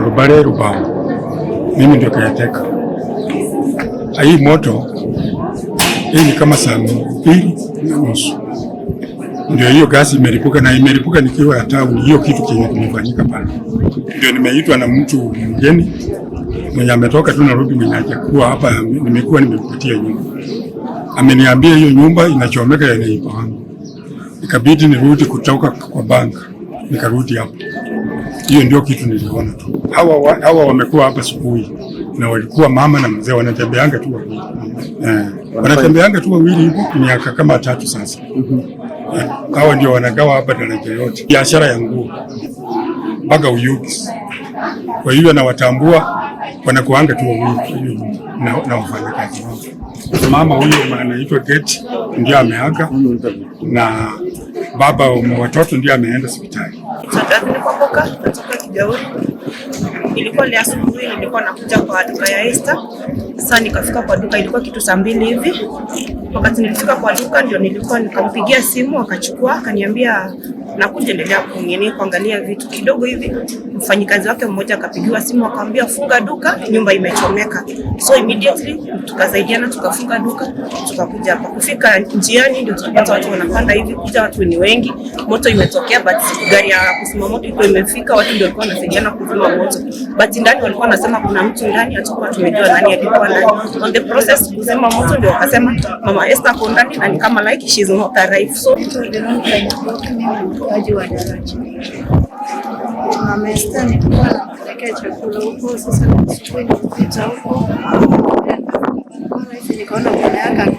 Rubare Rubao. Mimi ndio kayateka. Hii moto hii ni kama saa 2:30 ndio hiyo gasi imelipuka, na imelipuka nikiwa town. Hiyo kitu kenye kimefanyika pale, ndio nimeitwa na mtu mgeni mwenye ametoka tu Nairobi, mwenye hajakuwa hapa. Nimekuwa nimepatia nyumba, ameniambia hiyo nyumba inachomeka ya neighbor wangu, ikabidi nirudi kutoka kwa bank, nikarudi hapa. Hiyo ndio kitu niliona tu. Hawa wamekuwa hapa asubuhi na walikuwa mama na mzee, wanatembeanga tu wawili. Wanatembeanga tu wawili hivyo miaka kama 3 sasa. Hawa ndio wanagawa hapa daraja yote, biashara ya nguo mpaka Uyugi. Kwa hiyo nawatambua, wanakuanga tu wawili na wafanyakazi wao. Mama huyo anaitwa Geti ndio ameaga, na baba wa watoto ndio ameenda hospitali. Natoka Kijauri. Ilikuwa leo asubuhi, nilikuwa nakuja kwa duka ya Esther. Sasa nikafika kwa duka, ilikuwa kitu saa 2 hivi. Wakati nilifika kwa duka ndio nikampigia simu, akachukua, akaniambia nakuja, endelea kuangalia vitu kidogo hivi. Mfanyikazi wake mmoja akapigiwa simu, akamwambia funga duka, nyumba imechomeka. So immediately tukasaidiana, tukafunga duka, tukakuja hapa. Kufika njiani ndio tukapata watu wanapanda hivi, kuja watu ni wengi, moto imetokea, but gari ya kuzima moto iko imefika, watu ndio walikuwa wanasaidiana kuzima moto. But ndani walikuwa wanasema kuna mtu ndani, hatakuwa tumejua nani alikuwa ndani. On the process kuzima moto ndio wakasema Mama Esther ako ndani, na ni kama like she's not alive. So mkaji wa daraja. Mama Esther nilikuwa napeleka chakula huko, sasa asubuhi nilipita huko. Nikaona mama yake